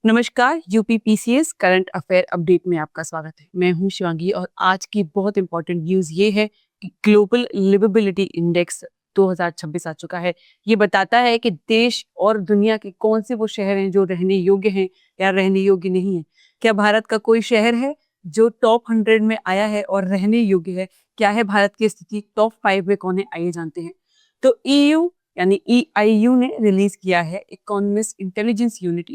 नमस्कार, UPPCS current affair update में आपका स्वागत है। मैं हूं शिवांगी और आज की बहुत इंपॉर्टेंट न्यूज़ ये है कि ग्लोबल लिवेबिलिटी इंडेक्स 2026 आ चुका है। ये बताता है कि देश और दुनिया के कौन से वो शहर हैं जो रहने योग्य हैं या रहने योग्य नहीं है। क्या भारत का कोई शहर है जो टॉप 100 में आया है और रहने योग्य है? क्या है भारत की स्थिति? टॉप 5 में कौन है, आइए जानते हैं। तो ईयू यानी EIU ने रिलीज किया है, economist intelligence unit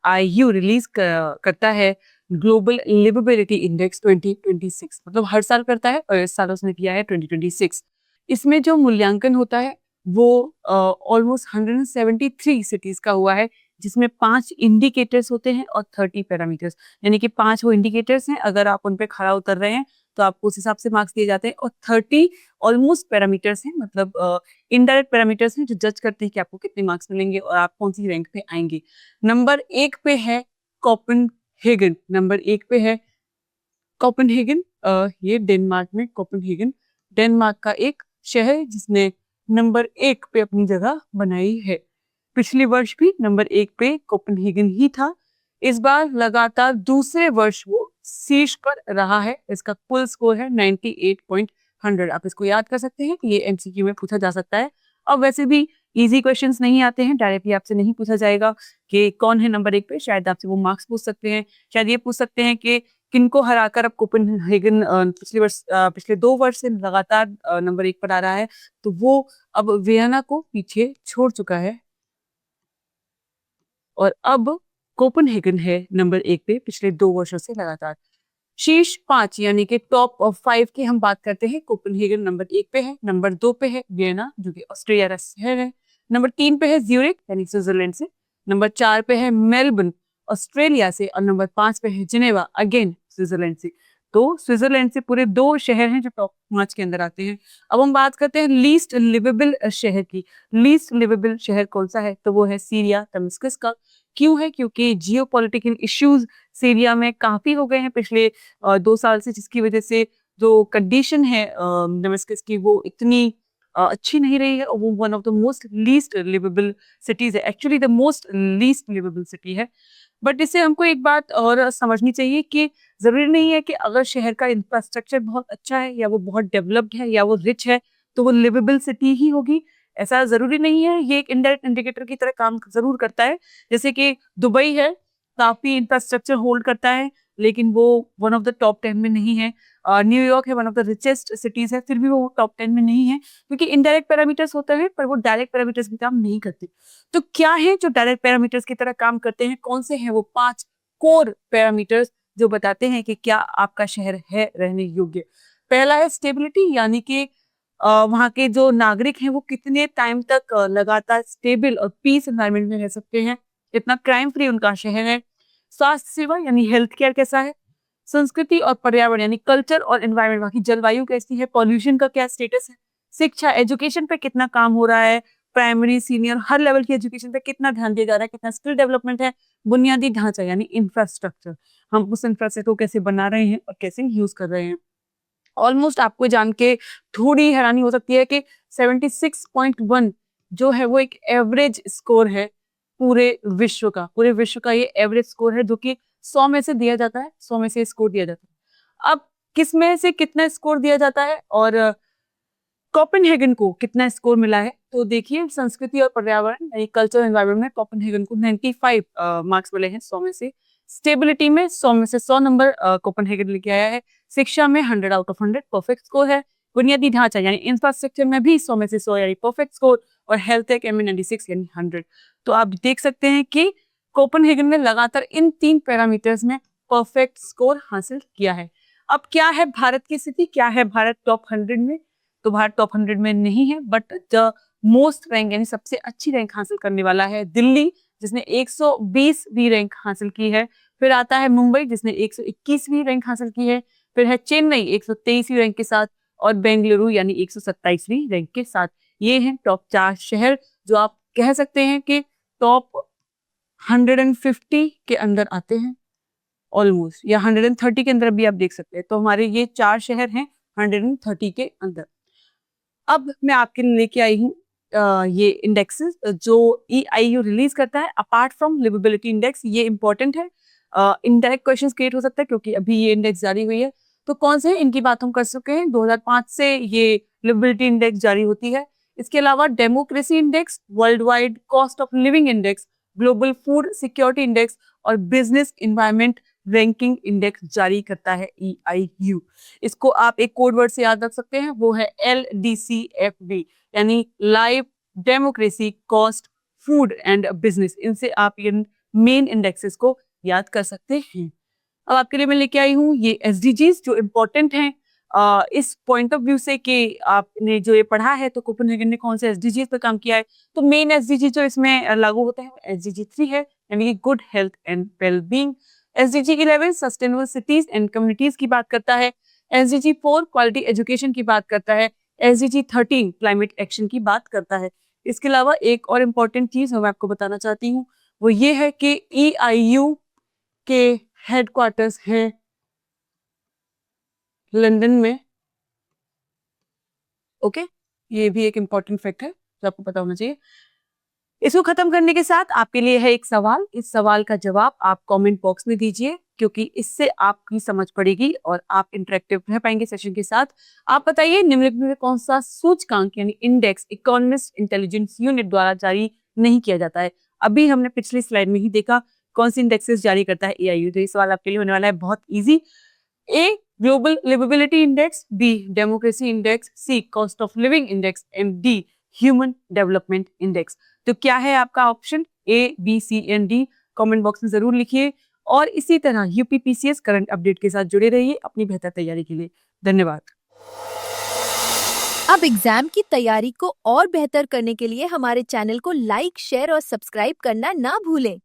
IU release करता है ग्लोबल लिवेबिलिटी इंडेक्स 2026, मतलब हर साल करता है और इस साल उसने किया है 2026। इसमें जो मूल्यांकन होता है वो ऑलमोस्ट 173 सिटीज का हुआ है, जिसमें 5 इंडिकेटर्स होते हैं और 30 पैरामीटर्स, यानी कि 5 वो इंडिकेटर्स हैं। अगर आप उन पे खरा उतर रहे हैं तो आपको उस हिसाब से मार्क्स दिए जाते हैं, और 30 ऑलमोस्ट पैरामीटर्स हैं, मतलब इनडायरेक्ट पैरामीटर्स हैं जो जज करते हैं कि आपको कितने मार्क्स मिलेंगे और आप कौन सी रैंक पे आएंगे। नंबर 1 पे है कोपेनहेगन। नंबर 1 पे है कोपेनहेगन। ये डेनमार्क में कोपेनहेगन, डेनमार्क का एक शहर जिसने नंबर 1 पे अपनी जगह बनाई है। पिछले वर्ष भी नंबर 1 पे कोपेनहेगन ही था। इस बार लगातार दूसरे वर्ष वो शीर्ष पर रहा है। इसका कुल स्कोर है 98.100। आप इसको याद कर सकते हैं कि ये MCQ में पूछा जा सकता है। अब वैसे भी इजी क्वेश्चंस नहीं आते हैं, डायरेक्टली आपसे नहीं पूछा जाएगा कि कौन है नंबर 1 पे। शायद आपसे वो मार्क्स पूछ सकते हैं, शायद ये पूछ सकते हैं कि किनको हराकर अब कोपेनहेगन पिछले 2 वर्ष से लगातार नंबर 1 पर आ रहा है। तो वो अब वियना को पीछे छोड़ चुका है और अब कोपेनहेगन है नंबर 1 पे पिछले 2 वर्षों से लगातार। शीर्ष 5 यानी कि टॉप ऑफ 5 की हम बात करते हैं। कोपेनहेगन नंबर 1 पे है, नंबर 2 पे है वियना जो कि ऑस्ट्रिया का शहर है, नंबर 3 पे है ज्यूरिख यानी स्विट्जरलैंड से, नंबर 4 पे है मेलबर्न ऑस्ट्रेलिया से, और नंबर 5 पे है जिनेवा अगेन स्विट्जरलैंड से। तो स्विट्जरलैंड से पूरे 2 शहर हैं जो टॉप 5 के अंदर आते हैं। अब हम बात करते हैं लीस्ट लिवेबल शहर की। लीस्ट लिवेबल शहर कौन सा है? तो वो है सीरिया दमिश्कस का। क्यों है? क्योंकि जियोपॉलिटिकल इश्यूज सीरिया में काफी हो गए हैं पिछले 2 साल से, जिसकी वजह से जो कंडीशन है दमिश्कस की वो इतनी अच्छी नहीं रही है, और वो one of the most least livable cities है, actually the most least livable city है। बट इससे हमको एक बात और समझनी चाहिए कि जरूरी नहीं है कि अगर शहर का इंफ्रास्ट्रक्चर बहुत अच्छा है या वो बहुत डेवलप्ड है या वो रिच है तो वो लिवेबल सिटी ही होगी। ऐसा जरूरी नहीं है। ये एक इनडायरेक्ट इंडिकेटर की तरह काम जरूर करता है। जैसे कि दुबई है, काफी इंफ्रास्ट्रक्चर होल्ड करता है, लेकिन वो वन ऑफ द टॉप 10 में नहीं है। न्यूयॉर्क है, one of the richest cities है, फिर भी वो टॉप 10 में नहीं है, क्योंकि इनडायरेक्ट पैरामीटर्स होते हैं पर वो डायरेक्ट पैरामीटर्स की काम नहीं करते। तो क्या है जो डायरेक्ट पैरामीटर्स की तरह काम करते हैं? कौन से हैं वो 5 कोर पैरामीटर्स जो बताते हैं कि क्या आपका शहर है रहने योग्य? पहला है स्टेबिलिटी, यानी कि वहाँ के जो नागरिक हैं वो कितने टाइम तक लगातार स्टेबल और पीस एनवायरनमेंट में रह सकते हैं, कितना क्राइम फ्री उनका शहर है। स्वास्थ्य सेवा यानी हेल्थ केयर कैसा है। संस्कृति और पर्यावरण यानी कल्चर और एनवायरनमेंट, वहाँ की जलवायु कैसी है, पॉल्यूशन का क्या स्टेटस है। शिक्षा एजुकेशन पे कितना काम हो रहा है, प्राइमरी सीनियर हर लेवल की एजुकेशन पे कितना ध्यान दिया जा रहा है, कितना स्किल डेवलपमेंट है। बुनियादी ढांचा यानी इंफ्रास्ट्रक्चर, हम उस इंफ्रास्ट्रक्चर को कैसे बना रहे हैं और कैसे यूज कर रहे हैं। ऑलमोस्ट आपको जान के थोड़ी हैरानी हो सकती है कि 76.1 जो है वो एक एवरेज स्कोर है पूरे विश्व का। पूरे विश्व का ये एवरेज स्कोर है जो कि 100 में से दिया जाता है, 100 में से स्कोर दिया जाता है। अब किस में से कितना स्कोर दिया जाता है और कोपेनहेगन को कितना स्कोर मिला है? तो देखिए, संस्कृति और पर्यावरण यानी कल्चर एनवायरनमेंट में कोपेनहेगन को 95 मार्क्स मिले हैं 100 में से। स्टेबिलिटी में 100 में से 100 नंबर कोपेनहेगन लेके आया है। शिक्षा में 100 आउट ऑफ 100 परफेक्ट स्कोर है। बुनियादी ढांचा यानी इंफ्रास्ट्रक्चर में भी 100 में से 100 यानी परफेक्ट स्कोर, और हेल्थ टेक में 96 यानी 100। तो आप देख सकते हैं कि कोपेनहेगन ने लगातार इन 3 पैरामीटर्स में परफेक्ट स्कोर हासिल किया है। अब क्या है भारत की स्थिति? क्या है भारत टॉप 100 में? तो भारत टॉप 100 में नहीं है, बट द मोस्ट रैंक यानी सबसे अच्छी रैंक हासिल करने वाला है दिल्ली, जिसने 120वीं रैंक हासिल की है। फिर आता है मुंबई जिसने 121वीं रैंक हासिल की है। फिर है चेन्नई 123वीं रैंक के साथ, और बेंगलुरु यानी 127वीं रैंक के साथ। ये हैं टॉप 4 शहर जो आप कह सकते हैं कि टॉप 150 के अंदर आते हैं ऑलमोस्ट, या 130 के अंदर भी आप देख सकते हैं। तो हमारे ये 4 शहर हैं 130 के अंदर। अब मैं आपके लिए लेके आई हूँ ये इंडेक्सेस जो EIU रिलीज करता है अपार्ट फ्रॉम लिवेबिलिटी इंडेक्स, ये इंपॉर्टेंट है। इनडायरेक्ट क्वेश्चंस क्रिएट हो सकता है क्योंकि अभी ये इंडेक्स जारी हुई है। तो कौन से हैं इनकी बात हम कर चुके हैं, 2005 से ये लिवेबिलिटी इंडेक्स जारी होती है। इसके अलावा democracy index, world wide cost of living index, global food security index और बिजनेस इन्वायरमेंट रैंकिंग इंडेक्स जारी करता है EIU। इसको आप एक कोड वर्ड से याद रख सकते हैं, वो है LDCFB, यानी life, democracy, cost, food and business. इनसे आप इन मेन इंडेक्सेस को याद कर सकते हैं। अब आपके लिए मैं लेके आई हूँ ये SDGs जो इम्पोर्टेंट हैं इस पॉइंट ऑफ व्यू से कि आपने जो ये पढ़ा है तो कोपेनहेगन ने कौन से SDGs पर काम किया है। तो मेन SDG जो इसमें लागू होता है SDG 3 है, यानी good health and well being. SDG 11 sustainable cities and communities की बात करता है। SDG 4 क्वालिटी एजुकेशन की बात करता है। SDG 13 क्लाइमेट एक्शन की बात करता है। इसके अलावा एक और इम्पोर्टेंट चीज मैं आपको बताना चाहती हूँ, वो ये है कि EIU के हेडक्वार्टर्स हैं लंदन में। ओके, ये भी एक इम्पोर्टेंट फैक्ट है जो आपको पता होना चाहिए। इसको खत्म करने के साथ आपके लिए है एक सवाल। इस सवाल का जवाब आप कमेंट बॉक्स में दीजिए क्योंकि इससे आपकी समझ पड़ेगी और आप इंटरेक्टिव रह पाएंगे सेशन के साथ। आप बताइए निम्नलिखित में कौन सा सूचकांक यानी इंडेक्स इकोनॉमिस्ट इंटेलिजेंस यूनिट द्वारा जारी नहीं किया जाता है। अभी हमने पिछली स्लाइड में ही देखा कौन सी इंडेक्सेस जारी करता है EIU। तो ये सवाल आपके लिए होने वाला है बहुत easy. A global liveability index, B democracy index, C cost of living index and D human development index. तो क्या है आपका option A, B, C and D? Comment box में जरूर लिखिए और इसी तरह UPPCS करंट अपडेट के साथ जुड़े रहिए अपनी बेहतर तैयारी के लिए। धन्यवाद। अब एग्जाम की तैयारी को और बेहतर करने के लिए हमारे चैनल को लाइक, शेयर और सब्सक्राइब करना ना भूलें।